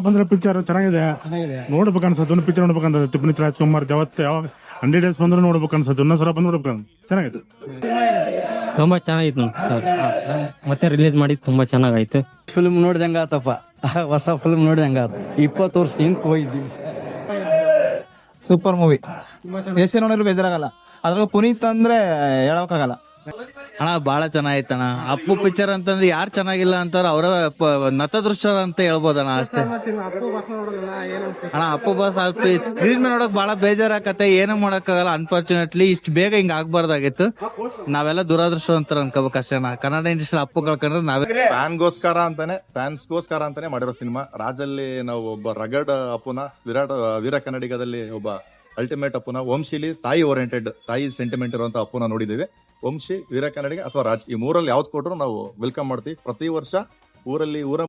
ಬಂದ್ರೆ ಪಿಕ್ಚರ್ ಚೆನ್ನಾಗಿದೆ, ನೋಡ್ಬೇಕು ಅನ್ಸತ್ತೆ. ಒಂದು ಪಿಕ್ಚರ್ ನೋಡ್ಬೇಕಂತ ಪುನೀತ್ ರಾಜ್ಕುಮಾರ್ ಯಾವತ್ತೆ ಯಾವಾಗ 100 days ಬಂದ್ರೆ ನೋಡ್ಬೇಕು ಅನ್ಸತ್ತೆ. ಇನ್ನೊಂದ್ಸಲ ಬಂದು ನೋಡ್ಬೇಕು, ಚೆನ್ನಾಗಿದೆ. ತುಂಬಾ ಚೆನ್ನಾಗಿತ್ತು ಸರ್. ಮತ್ತೆ ರಿಲೀಸ್ ಮಾಡಿ ತುಂಬಾ ಚೆನ್ನಾಗಾಯ್ತು. ಫಿಲ್ಮ್ ನೋಡಿದಂಗ ಆತಪ್ಪ, ಹೊಸ ಫಿಲ್ಮ್ ನೋಡಿದಂಗ ಆತ. 20 ವರ್ಷ ಹಿಂದೆ ಹೋಗಿದ್ದೀವಿ. ಸೂಪರ್ ಮೂವಿ, ಎಷ್ಟು ನೋಡಿದ್ರು ಬೇಜಾರಾಗಲ್ಲ. ಅದ್ರಾಗ ಪುನೀತ್ ಅಂದ್ರೆ ಹೇಳೋಕ್ಕಾಗಲ್ಲ. ಅಣ್ಣ ಬಾಳ ಚೆನ್ನಾಗಿತ್ತಣ್ಣ. ಅಪ್ಪು ಪಿಕ್ಚರ್ ಅಂತಂದ್ರೆ ಯಾರು ಚೆನ್ನಾಗಿಲ್ಲ ಅಂತಾರ ಅವರ ನತದೃಷ್ಟ ಅಂತ ಹೇಳ್ಬೋದಣ್ಣ ಅಷ್ಟೇ. ಅಣ್ಣ ಅಪ್ಪು ಬಾಸ್ ಸ್ಕ್ರೀನ್ ಮೇಲೆ ನೋಡಕ್ ಬಹಳ ಬೇಜಾರಾಕತ್ತೆ, ಏನೂ ಮಾಡಕ್ಕಾಗಲ್ಲ. ಅನ್ಫಾರ್ಚುನೇಟ್ಲಿ ಇಷ್ಟು ಬೇಗ ಹಿಂಗ್ ಆಗ್ಬಾರ್ದಾಗಿತ್ತು. ನಾವೆಲ್ಲ ದುರಾದೃಷ್ಟವಂತರ ಅನ್ಕೋಬೇಕು ಅಷ್ಟೇ. ಕನ್ನಡ ಇಂಡಸ್ಟ್ರಿ ಅಪ್ಪು ಕಳ್ಕೊಂಡ್ರೆ ನಾವೇ ಫ್ಯಾನ್ಸ್ಗೋಸ್ಕರ ಅಂತಾನೆ ಮಾಡಿರೋ ಸಿನಿಮಾ. ರಾಜಲ್ಲಿ ನಾವು ಒಬ್ಬ ರಗಡ್ ಅಪ್ಪುನ, ವೀರ ಕನ್ನಡಿಗದಲ್ಲಿ ಒಬ್ಬ ಅಲ್ಟಿಮೇಟ್ ಅಪ್ಪುನ, ವಂಶಿಲಿ ತಾಯಿ ಓರಿಯೆಂಟೆಡ್, ತಾಯಿ ಸೆಂಟಿಮೆಂಟ್ ಇರುವಂತ ಅಪ್ಪುನ ನೋಡಿದ್ದೀವಿ. ವಂಶಿ, ವೀರ ಕನ್ನಡಿಗ ಅಥವಾ ರಾಜ್, ಈ ಮೂರಲ್ಲಿ ಯಾವ್ದು ಕೊಟ್ಟರು ನಾವು ವೆಲ್ಕಮ್ ಮಾಡ್ತೀವಿ. ಪ್ರತಿ ವರ್ಷ ಊರ